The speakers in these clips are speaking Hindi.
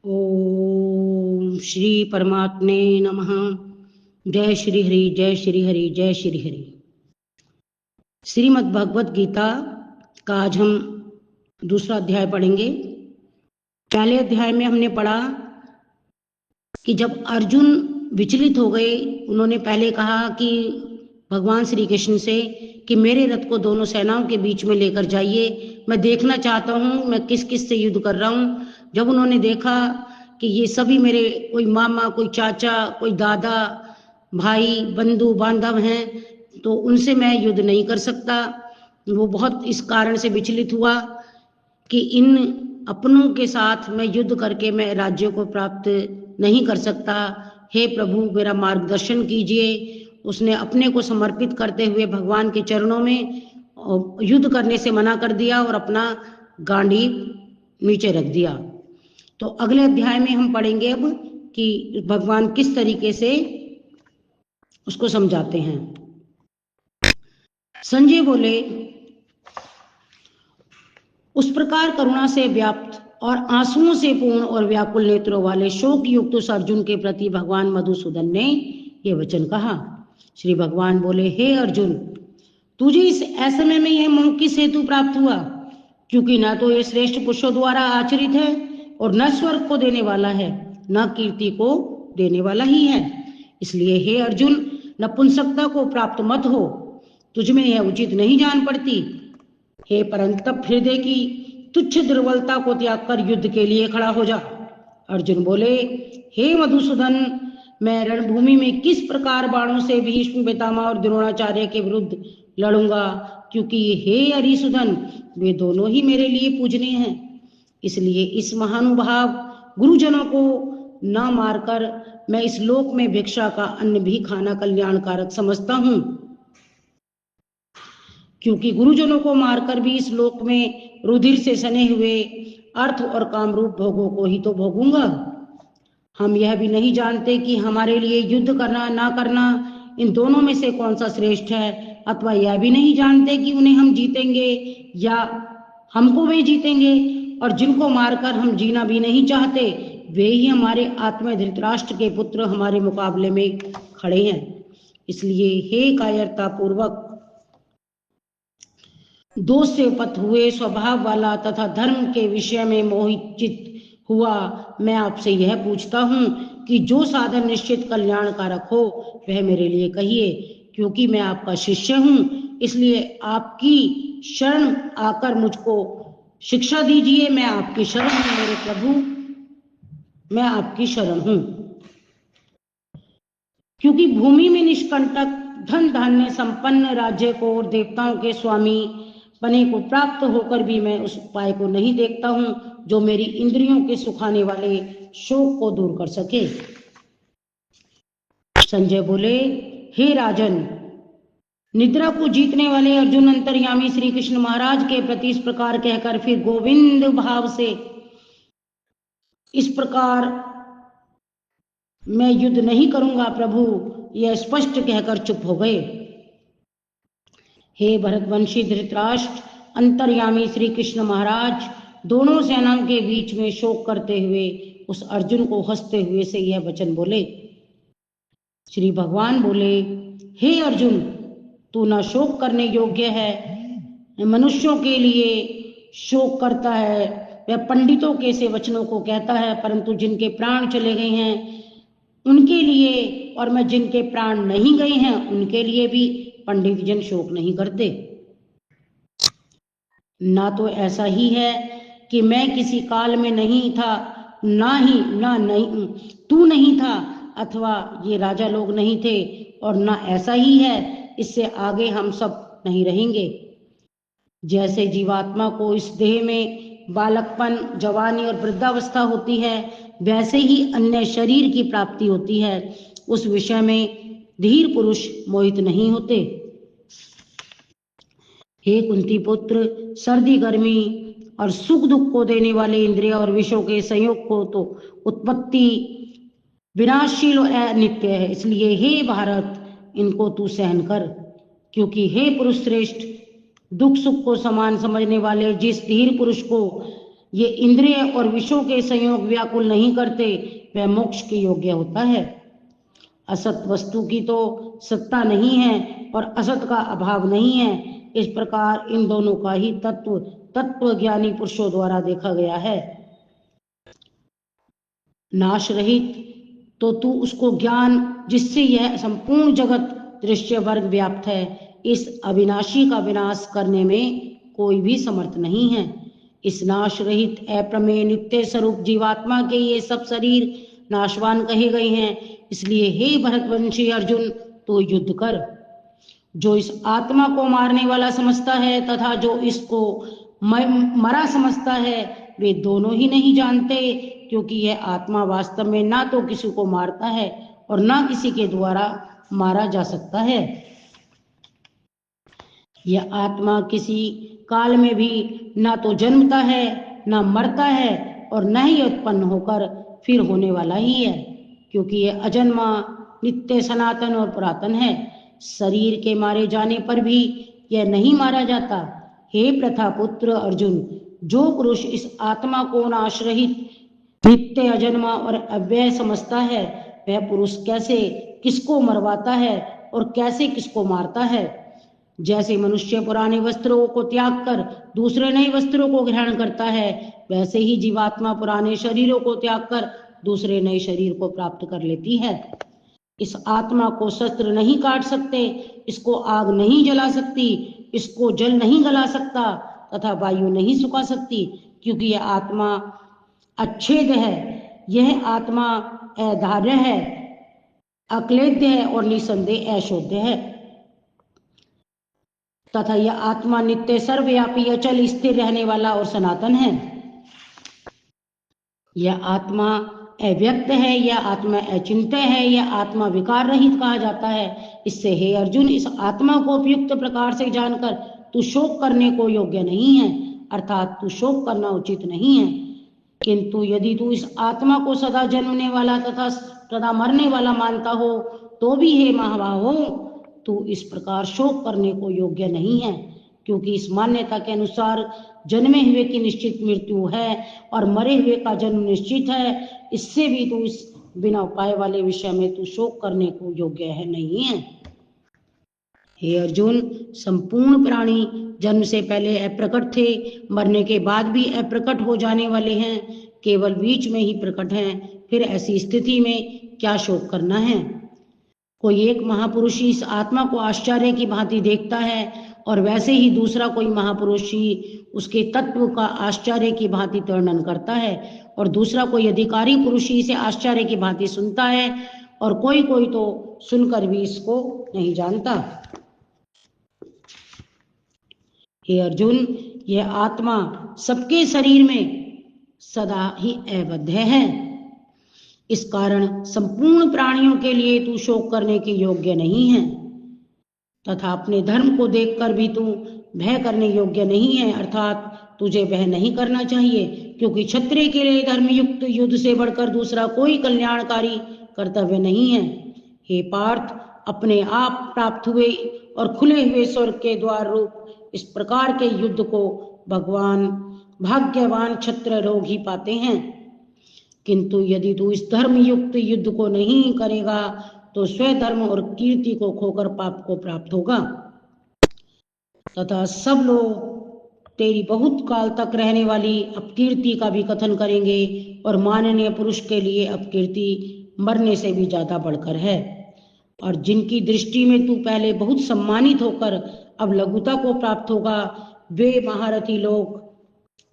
ओम श्री परमात्मे नमः। जय श्री हरि, जय श्री हरि, जय श्री हरि। श्रीमद् भगवत गीता का आज हम दूसरा अध्याय पढ़ेंगे। पहले अध्याय में हमने पढ़ा कि जब अर्जुन विचलित हो गए, उन्होंने पहले कहा कि भगवान श्री कृष्ण से कि मेरे रथ को दोनों सेनाओं के बीच में लेकर जाइए, मैं देखना चाहता हूँ मैं किस किस से युद्ध कर रहा हूँ। जब उन्होंने देखा कि ये सभी मेरे कोई मामा, कोई चाचा, कोई दादा, भाई, बंधु बांधव हैं, तो उनसे मैं युद्ध नहीं कर सकता। वो बहुत इस कारण से विचलित हुआ कि इन अपनों के साथ मैं युद्ध करके मैं राज्य को प्राप्त नहीं कर सकता। हे प्रभु, मेरा मार्गदर्शन कीजिए। उसने अपने को समर्पित करते हुए भगवान के चरणों में युद्ध करने से मना कर दिया और अपना गांडीव नीचे रख दिया। तो अगले अध्याय में हम पढ़ेंगे अब कि भगवान किस तरीके से उसको समझाते हैं। संजय बोले, उस प्रकार करुणा से व्याप्त और आंसुओं से पूर्ण और व्याकुल नेत्रों वाले शोक युक्त उस अर्जुन के प्रति भगवान मधुसूदन ने ये वचन कहा। श्री भगवान बोले, हे अर्जुन, तुझे इस असमय में यह मोह किस हेतु प्राप्त हुआ? क्योंकि न तो ये श्रेष्ठ पुरुषों द्वारा आचरित है और न स्वर्ग को देने वाला है, न कीर्ति को देने वाला ही है। इसलिए हे अर्जुन, नपुंसकता को प्राप्त मत हो, तुझमें यह उचित नहीं जान पड़ती। हे परंतप हृदय की तुच्छ दुर्बलता को त्याग कर युद्ध के लिए खड़ा हो जा। अर्जुन बोले, हे मधुसूदन, मैं रणभूमि में किस प्रकार बाणों से भीष्म, पितामह और द्रोणाचार्य के विरुद्ध लड़ूंगा, क्योंकि हे हरिसूदन, वे दोनों ही मेरे लिए पूजनीय हैं। इसलिए इस महानुभाव गुरुजनों को न मारकर मैं इस लोक में भिक्षा का अन्न भी खाना कल्याणकारक समझता हूँ, क्योंकि गुरुजनों को मारकर भी इस लोक में रुधिर से सने हुए अर्थ और कामरूप भोगों को ही तो भोगूंगा। हम यह भी नहीं जानते कि हमारे लिए युद्ध करना ना करना इन दोनों में से कौन सा श्रेष्ठ है, अथवा यह भी नहीं जानते कि उन्हें हम जीतेंगे या हमको वे जीतेंगे। और जिनको मारकर हम जीना भी नहीं चाहते, वे ही हमारे आत्मा धृतराष्ट्र के पुत्र हमारे मुकाबले में खड़े हैं। इसलिए हे कायरता पूर्वक दोष से पत हुए स्वभाव वाला तथा धर्म के विषय में मोहित हुआ, मैं आपसे यह पूछता हूँ कि जो साधन निश्चित कल्याणकारक हो वह मेरे लिए कहिए, क्योंकि मैं आपका शिष्य हूँ। इसलिए आपकी शरण आकर मुझको शिक्षा दीजिए। मैं आपकी शरण हूँ मेरे प्रभु, मैं आपकी शरण हूँ। क्योंकि भूमि में निष्कंटक धन धान्य संपन्न राज्य को और देवताओं के स्वामी बने को प्राप्त होकर भी मैं उस उपाय को नहीं देखता हूँ जो मेरी इंद्रियों के सुखाने वाले शोक को दूर कर सके। संजय बोले, हे राजन, निद्रा को जीतने वाले अर्जुन अंतर्यामी श्री कृष्ण महाराज के प्रति इस प्रकार कहकर फिर गोविंद भाव से इस प्रकार मैं युद्ध नहीं करूंगा प्रभु, यह स्पष्ट कहकर चुप हो गए। हे भरतवंशी धृतराष्ट्र, अंतर्यामी श्री कृष्ण महाराज दोनों सेनाओं के बीच में शोक करते हुए उस अर्जुन को हंसते हुए से यह वचन बोले। श्री भगवान बोले, हे अर्जुन, तू न शोक करने योग्य है। मनुष्यों के लिए शोक करता है, वह पंडितों के से वचनों को कहता है, परंतु जिनके प्राण चले गए हैं उनके लिए, और मैं जिनके प्राण नहीं गए हैं उनके लिए भी पंडित जन शोक नहीं करते। ना तो ऐसा ही है कि मैं किसी काल में नहीं था, नहीं तू नहीं था, अथवा ये राजा लोग नहीं थे, और ना ऐसा ही है इससे आगे हम सब नहीं रहेंगे। जैसे जीवात्मा को इस देह में बालकपन, जवानी और वृद्धावस्था होती है, वैसे ही अन्य शरीर की प्राप्ति होती है। उस विषय में धीर पुरुष मोहित नहीं होते। हे कुंती पुत्र, सर्दी गर्मी और सुख दुख को देने वाले इंद्रिय और विषयों के संयोग को तो उत्पत्ति विनाशशील और अनित्य है। इसलिए हे भारत, इनको तू सहन कर, क्योंकि हे पुरुष श्रेष्ठ, दुख सुख को समान समझने वाले जिस धीर पुरुष को ये इंद्रिय और विषयों के संयोग व्याकुल नहीं करते, वह मोक्ष के योग्य होता है। असत वस्तु की तो सत्ता नहीं है और असत का अभाव नहीं है। इस प्रकार इन दोनों का ही तत्व ज्ञानी पुरुषों द्वारा देखा गया है। नाश रहित तो तू उसको ज्ञान जिससे यह संपूर्ण जगत दृश्य वर्ग व्याप्त है, इस अविनाशी का विनाश करने में कोई भी समर्थ नहीं है। इस नाश रहित अप्रमेय नित्य स्वरूप जीवात्मा के ये सब शरीर नाशवान कहे गए हैं। इसलिए हे भरतवंशी अर्जुन, तो युद्ध कर। जो इस आत्मा को मारने वाला समझता है तथा जो इसको मरा समझता है, वे दोनों ही नहीं जानते, क्योंकि यह आत्मा वास्तव में ना तो किसी को मारता है और ना किसी के द्वारा मारा जा सकता है। यह आत्मा किसी काल में भी ना तो जन्मता है, ना मरता है और न ही उत्पन्न होकर फिर होने वाला ही है, क्योंकि यह अजन्मा, नित्य, सनातन और पुरातन है। शरीर के मारे जाने पर भी यह नहीं मारा जाता। हे प्रथापुत्र अर्जुन, जो पुरुष इस आत्मा को नाशरहित, नित्य, अजन्मा और अव्यय समझता है, वह पुरुष कैसे किसको मरवाता है और कैसे किसको मारता है। जैसे मनुष्य पुराने वस्त्रों को त्याग कर दूसरे नए वस्त्रों को ग्रहण करता है, वैसे ही जीवात्मा पुराने शरीरों को त्याग कर दूसरे नए शरीर को प्राप्त कर लेती है। इस आत्मा को शस्त्र नहीं काट सकते, इसको आग नहीं जला सकती, इसको जल नहीं गला सकता तथा वायु नहीं सुखा सकती, क्योंकि यह आत्मा अच्छेद है। यह आत्मा अधार्य है, अक्लेद्य है और निसंदेह अशोध्य है तथा यह आत्मा नित्य, सर्वव्यापी, अचल, स्थिर रहने वाला और सनातन है। यह आत्मा अव्यक्त है, यह आत्मा अचिंत्य है, यह आत्मा विकार रहित कहा जाता है। इससे हे अर्जुन, इस आत्मा को उपयुक्त प्रकार से जानकर तू शोक करने को योग्य नहीं है, अर्थात तू शोक करना उचित नहीं है। किंतु यदि तू इस आत्मा को सदा जन्मने वाला तथा सदा मरने वाला मानता हो, तो भी हे महाबाहो, तू इस प्रकार शोक करने को योग्य नहीं है, क्योंकि इस मान्यता के अनुसार जन्मे हुए की निश्चित मृत्यु है और मरे हुए का जन्म निश्चित है। इससे भी तू इस बिना उपाय वाले विषय में तू शोक करने को योग्य है नहीं है। हे अर्जुन, संपूर्ण प्राणी जन्म से पहले अप्रकट थे, मरने के बाद भी अप्रकट हो जाने वाले हैं, केवल बीच में ही प्रकट हैं। फिर ऐसी स्थिति में क्या शोक करना है। कोई एक महापुरुष ही इस आत्मा को आश्चर्य की भांति देखता है और वैसे ही दूसरा कोई महापुरुष ही उसके तत्व का आश्चर्य की भांति वर्णन करता है और दूसरा कोई अधिकारी पुरुष ही इसे आश्चर्य की भांति सुनता है और कोई कोई तो सुनकर भी इसको नहीं जानता। हे अर्जुन, यह आत्मा सबके शरीर में सदा ही अवद्ध है। इस कारण संपूर्ण प्राणियों के लिए तू शोक करने के योग्य नहीं है तथा अपने धर्म को देखकर भी तू भय करने योग्य नहीं है, अर्थात तुझे भय नहीं करना चाहिए, क्योंकि क्षत्रिय के लिए धर्मयुक्त युद्ध से बढ़कर दूसरा कोई कल्याणकारी कर्तव्य नहीं है। हे पार्थ, अपने आप प्राप्त हुए और खुले हुए स्वर्ग के द्वार रूप इस प्रकार के युद्ध को भगवान भाग्यवान क्षत्रिय लोग ही पाते हैं। किंतु यदि तू इस धर्म युक्त युद्ध को नहीं करेगा तो स्वधर्म और कीर्ति को खोकर पाप को प्राप्त होगा तथा सब लोग तेरी बहुत काल तक रहने वाली अपकीर्ति का भी कथन करेंगे और माननीय पुरुष के लिए अपकीर्ति मरने से भी ज्यादा बढ़कर है। और जिनकी दृष्टि में तू पहले बहुत सम्मानित होकर अब लघुता को प्राप्त होगा, वे महारथी लोग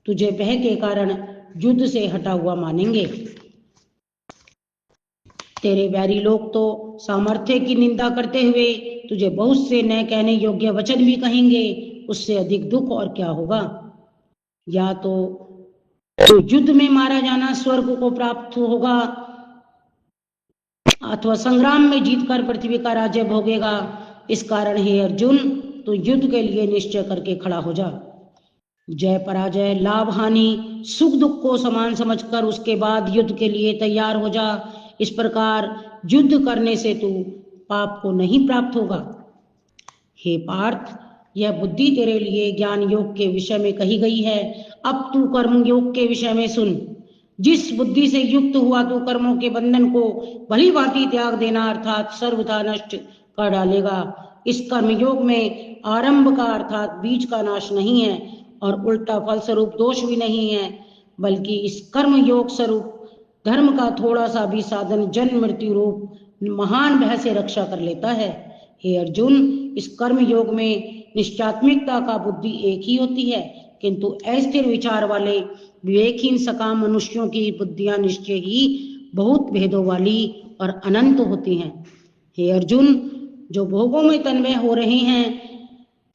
तुझे भय के कारण युद्ध से हटा हुआ मानेंगे। तेरे वैरी लोग तो सामर्थ्य की निंदा करते हुए तुझे बहुत से न कहने योग्य वचन भी कहेंगे, उससे अधिक दुख और क्या होगा। या तो युद्ध में मारा जाना स्वर्ग को प्राप्त होगा अथवा संग्राम में जीतकर पृथ्वी का राज्य भोगेगा। इस कारण हे अर्जुन, तो युद्ध के लिए निश्चय करके खड़ा हो जा। जय पराजय, लाभ हानि, सुख दुख को समान समझकर उसके बाद युद्ध के लिए तैयार हो जा। इस प्रकार युद्ध करने से तू पाप को नहीं प्राप्त होगा। हे पार्थ, यह बुद्धि तेरे लिए ज्ञान योग के विषय में कही गई है। अब तू कर्म योग के विषय में सुन। जिस बुद्धि से युक्त हुआ तू कर्मों के बंधन को भली भांति त्याग देना अर्थात सर्वथा नष्ट कर डालेगा। इस कर्म योग में आरंभ का अर्थात बीज का नाश नहीं है और उल्टा फल स्वरूप दोष भी नहीं है, बल्कि इस कर्म योग स्वरूप धर्म का थोड़ा सा भी साधन जन्म मृत्यु रूप महान भय से रक्षा कर लेता है। हे अर्जुन, इस कर्म योग में निश्चयात्मिकता का बुद्धि एक ही होती है, किंतु अस्थिर विचार वाले विवेकहीन सकाम मनुष्यों की बुद्धियां निश्चय ही बहुत भेदों वाली और अनंत होती हैं। हे अर्जुन, जो भोगों में तन्मय हो रहे हैं,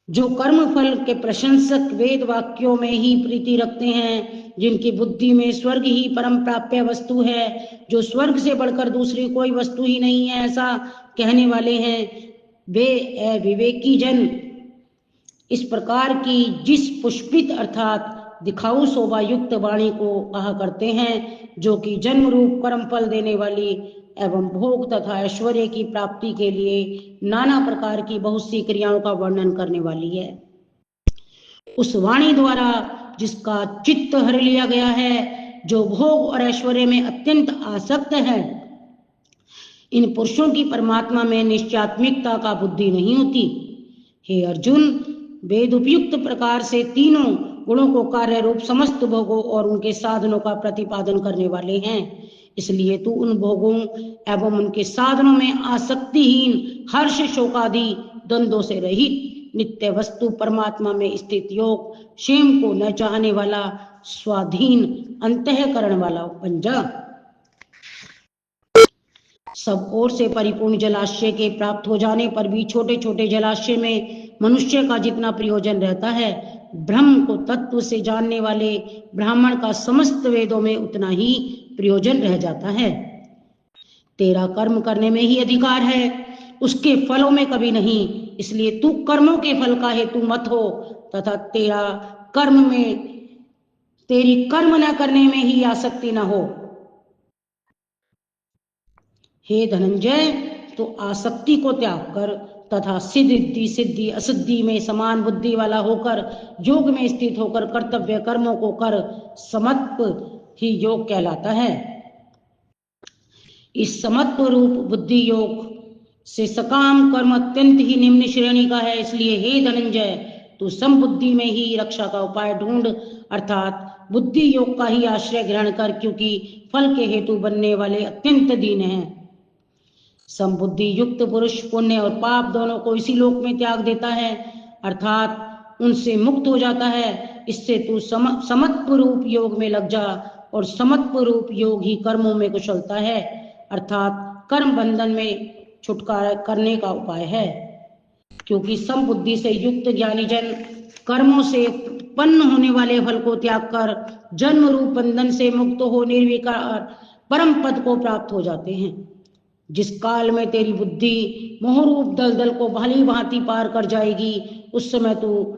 जो कर्म फल के प्रशंसक वेद वाक्यों में ही प्रीति रखते हैं, जिनकी बुद्धि में स्वर्ग ही परम प्राप्य वस्तु है, जो स्वर्ग से बढ़कर दूसरी कोई वस्तु ही नहीं है ऐसा कहने वाले हैं, वे अविवेकी जन इस प्रकार की जिस पुष्पित अर्थात दिखाऊ शोभा युक्त वाणी को कहा करते हैं, जो कि जन्म रूप कर्म फल देने वाली एवं भोग तथा ऐश्वर्य की प्राप्ति के लिए नाना प्रकार की बहुत सी क्रियाओं का वर्णन करने वाली है। उस वाणी द्वारा जिसका चित्त हर लिया गया है, जो भोग और ऐश्वर्य में अत्यंत आसक्त है, इन पुरुषों की परमात्मा में निश्चयात्मिकता का बुद्धि नहीं होती। हे अर्जुन, वेद उपयुक्त प्रकार से तीनों गुणों को कार्य रूप समस्त भोगों और उनके साधनों का प्रतिपादन करने वाले हैं। इसलिए तू उन भोगों एवं उनके साधनों में आसक्तिहीन हर्ष शोकादि द्वंद्वों से रहित नित्य वस्तु परमात्मा में स्थित योग क्षेम को न चाहने वाला स्वाधीन अंतःकरण वाला बन जा। सब ओर से परिपूर्ण जलाशय के प्राप्त हो जाने पर भी छोटे छोटे जलाशय में मनुष्य का जितना प्रयोजन रहता है, ब्रह्म को तत्व से जानने वाले ब्राह्मण का समस्त वेदों में उतना ही प्रयोजन रह जाता है। तेरा कर्म करने में ही अधिकार है, उसके फलों में कभी नहीं। इसलिए तू कर्मों के फल का हेतु मत हो तथा तेरी कर्म न करने में ही आसक्ति न हो। हे धनंजय, तो आसक्ति को त्याग कर तथा सिद्धि असिद्धि में समान बुद्धि वाला होकर योग में स्थित होकर कर्तव्य कर्मों को कर, समत्व ही योग कहलाता है। इस समत्व रूप बुद्धि योग से सकाम कर्म अत्यंत ही निम्न श्रेणी का है। इसलिए हे धनंजय, तू समबुद्धि में ही रक्षा का उपाय ढूंढ अर्थात बुद्धि योग का ही आश्रय ग्रहण कर, क्योंकि फल के हेतु बनने वाले अत्यंत दीन हैं। समबुद्धि युक्त पुरुष पुण्य और पाप दोनों को इसी लोक में त्याग देता है अर्थात उनसे मुक्त हो जाता है। इससे तू समत्व रूप योग में लग जा और समत्व रूप योग ही कर्मों में कुशलता है अर्थात कर्म बंधन में छुटकारा करने का उपाय है। क्योंकि समबुद्धि से युक्त ज्ञानी जन कर्मों से उत्पन्न होने वाले फल को त्याग कर जन्म रूप बंधन से मुक्त हो निर्विकार परम पद को प्राप्त हो जाते हैं। जिस काल में तेरी बुद्धि मोहरूप दलदल को भली भांति पार कर जाएगी, उस समय तू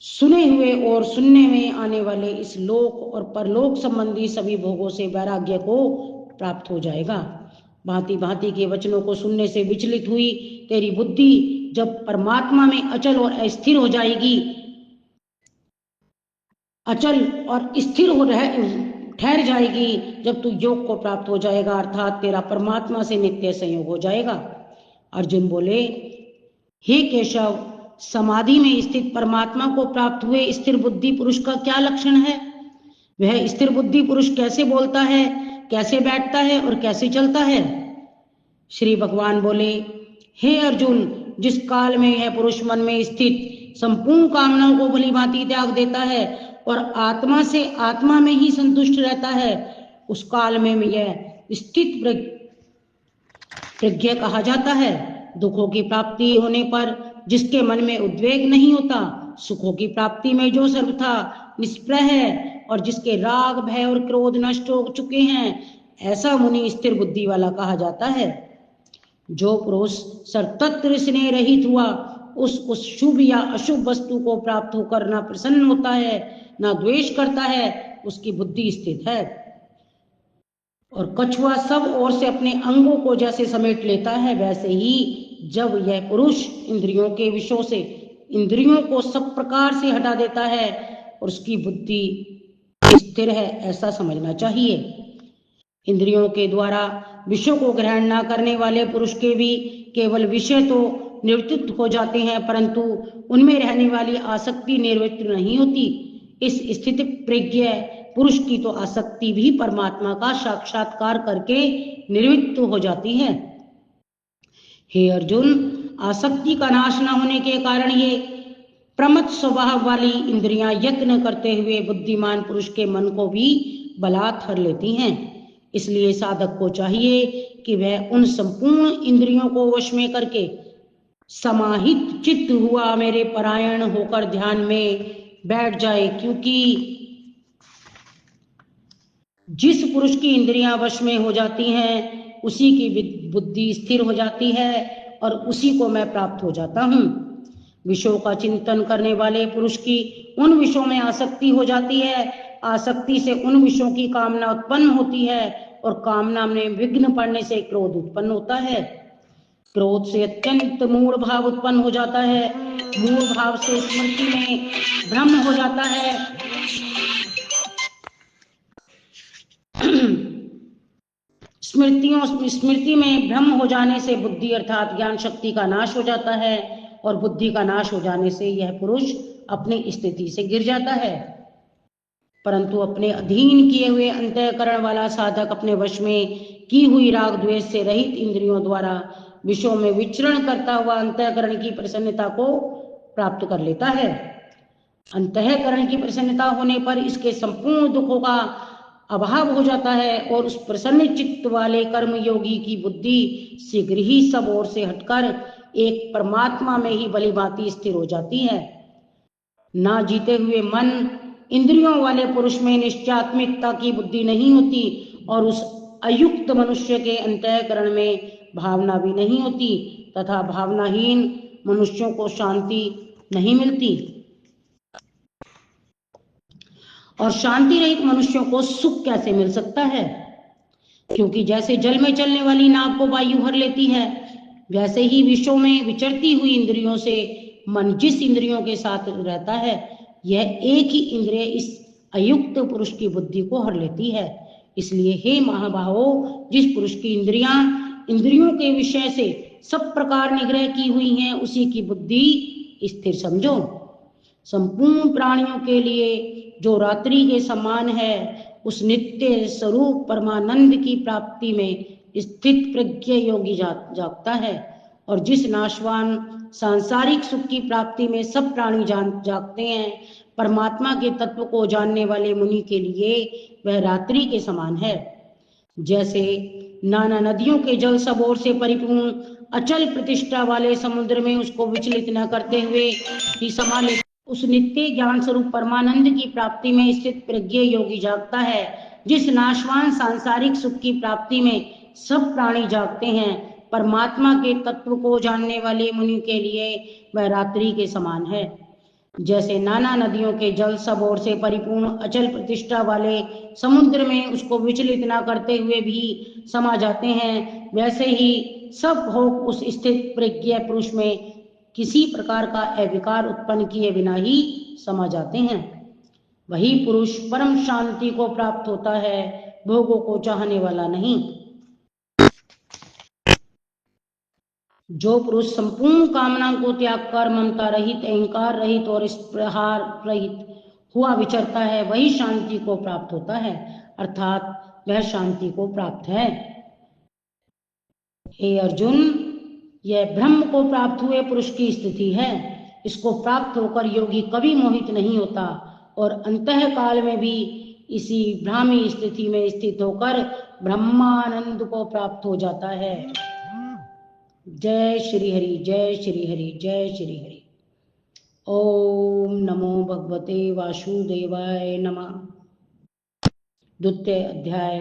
सुने हुए और सुनने में आने वाले इस लोक और परलोक संबंधी सभी भोगों से वैराग्य को प्राप्त हो जाएगा। भांति भांति के वचनों को सुनने से विचलित हुई तेरी बुद्धि जब परमात्मा में अचल और अस्थिर हो जाएगी, अचल और स्थिर हो ठहर जाएगी, जब तू योग को प्राप्त हो जाएगा अर्थात तेरा परमात्मा से नित्य संयोग हो जाएगा। अर्जुन बोले, हे केशव, समाधि में स्थित परमात्मा को प्राप्त हुए स्थिर बुद्धि पुरुष का क्या लक्षण है? वह स्थिर बुद्धि पुरुष कैसे बोलता है, कैसे बैठता है और कैसे चलता है? श्री भगवान बोले, हे अर्जुन, जिस काल में यह पुरुष मन में स्थित संपूर्ण कामनाओं को भली भांति त्याग देता है और आत्मा से आत्मा में ही संतुष्ट रहता है, उस काल में यह स्थित प्रज्ञ कहा जाता है। दुखों की प्राप्ति होने पर जिसके मन में उद्वेग नहीं होता, सुखों की प्राप्ति में जो सर्वथा निष्प्रह है और जिसके राग भय और क्रोध नष्ट हो चुके हैं, ऐसा मुनि स्थिर बुद्धि वाला कहा जाता है। जो पुरुष सर्वत्र स्नेह रहित हुआ, उस शुभ या अशुभ वस्तु को प्राप्त होकर ना प्रसन्न होता है ना द्वेष करता है, उसकी बुद्धि स्थित है। और कछुआ सब ओर से अपने अंगों को जैसे समेट लेता है, वैसे ही जब यह पुरुष इंद्रियों के विषयों से इंद्रियों को सब प्रकार से हटा देता है, और उसकी बुद्धि स्थिर है, ऐसा समझना चाहिए। इंद्रियों के द्वारा विषयों को ग्रहण न करने वाले पुरुष के भी केवल विषय तो निवृत्त हो जाते हैं, परंतु उनमें रहने वाली आसक्ति निवृत्त नहीं होती। इस स्थिति प्रज्ञ पुरुष की तो आसक्ति भी परमात्मा का साक्षात्कार करके निवृत्त हो जाती है। हे अर्जुन, आसक्ति का नाश न होने के कारण ये प्रमथ स्वभाव वाली इंद्रियां यत्न करते हुए बुद्धिमान पुरुष के मन को भी बलात् हर लेती हैं। इसलिए साधक को चाहिए कि वह उन संपूर्ण इंद्रियों को वश में करके समाहित चित्त हुआ मेरे परायण होकर ध्यान में बैठ जाए, क्योंकि जिस पुरुष की इंद्रियां वश में हो जाती हैं उसी की बुद्धि स्थिर हो जाती है और उसी को मैं प्राप्त हो जाता हूँ। विषयों का चिंतन करने वाले पुरुष की उन विषयों में आसक्ति हो जाती है, आसक्ति से उन विषयों की कामना उत्पन्न होती है और कामना में विघ्न पड़ने से क्रोध उत्पन्न होता है। क्रोध से अत्यंत मूढ़ भाव उत्पन्न हो जाता है, मूढ़ भाव से स्मृति में भ्रम हो जाता है, स्मृति में भ्रम हो जाने से बुद्धि अर्थात ज्ञान शक्ति का नाश हो जाता है और बुद्धि का नाश हो जाने से यह पुरुष अपनी स्थिति से गिर जाता है। परंतु अपने अधीन किए हुए अंतःकरण वाला साधक अपने वश में की हुई राग द्वेष से रहित इंद्रियों द्वारा विषयों में विचरण करता हुआ अंतःकरण की प्रसन्नता को प्राप्त कर लेता है। अंतःकरण की प्रसन्नता होने पर इसके संपूर्ण दुखों का अभाव हो जाता है और उस प्रसन्न चित्त वाले कर्म योगी की बुद्धि शीघ्र ही सब ओर से हटकर एक परमात्मा में ही भलीभांति स्थिर हो जाती है। ना जीते हुए मन इंद्रियों वाले पुरुष में निश्चयात्मिकता की बुद्धि नहीं होती और उस अयुक्त मनुष्य के अंतःकरण में भावना भी नहीं होती तथा भावनाहीन मनुष्यों को शांति नहीं मिलती और शांति रहित मनुष्यों को सुख कैसे मिल सकता है? क्योंकि जैसे जल में चलने वाली नाव को वायु भर लेती है, वैसे ही विषयों में विचरती हुई इंद्रियों से मन जिस इंद्रियों के साथ रहता है, यह एक ही इंद्रिय इस अयुक्त पुरुष की बुद्धि को हर लेती है। इसलिए हे महाबाहो, जिस पुरुष की इंद्रियों के विषय से सब प्रकार निग्रह की हुई हैं, उसी की बुद्धि स्थिर समझो। संपूर्ण प्राणियों के लिए जो रात्रि के समान है, उस नित्य स्वरूप परमानंद की प्राप्ति में स्थित प्रज्ञ योगी जागता है और जिस नाशवान सांसारिक सुख की प्राप्ति में सब प्राणी जागते हैं, परमात्मा के तत्व को जानने वाले मुनि के लिए वह रात्रि के समान है। जैसे नाना नदियों के जल सब ओर से परिपूर्ण अचल प्रतिष्ठा वाले समुद्र में उसको विचलित न करते हुए ही समा ले, उस नित्य ज्ञान स्वरूप परमानंद की प्राप्ति में स्थित प्रज्ञ योगी जागता है। जिस नाशवान सांसारिक सुख की प्राप्ति में सब प्राणी जागते हैं, परमात्मा के तत्व को जानने वाले मुनि के लिए वह रात्रि के समान है। जैसे नाना नदियों के जल सब ओर से परिपूर्ण अचल प्रतिष्ठा वाले समुद्र में उसको विचलित न करते हुए भी समा जाते हैं, वैसे ही सब भोग उस स्थित प्रज्ञ पुरुष में किसी प्रकार का अविकार उत्पन्न किए बिना ही समा जाते हैं। वही पुरुष परम शांति को प्राप्त होता है, भोगों को चाहने वाला नहीं। जो पुरुष संपूर्ण कामना को त्याग कर ममता रहित, अहंकार रहित और स्पृहा रहित हुआ विचरता है, वही शांति को प्राप्त होता है, अर्थात वह शांति को प्राप्त है। हे अर्जुन, यह ब्रह्म को प्राप्त हुए पुरुष की स्थिति है। इसको प्राप्त होकर योगी कभी मोहित नहीं होता और अंतः काल में भी इसी ब्राह्मी स्थिति में स्थित होकर ब्रह्मानंद को प्राप्त हो जाता है। जय श्री हरि, जय श्री हरि, जय श्री हरि। ओम नमो भगवते वासुदेवाय नमः। द्वितीय अध्याय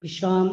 विश्राम।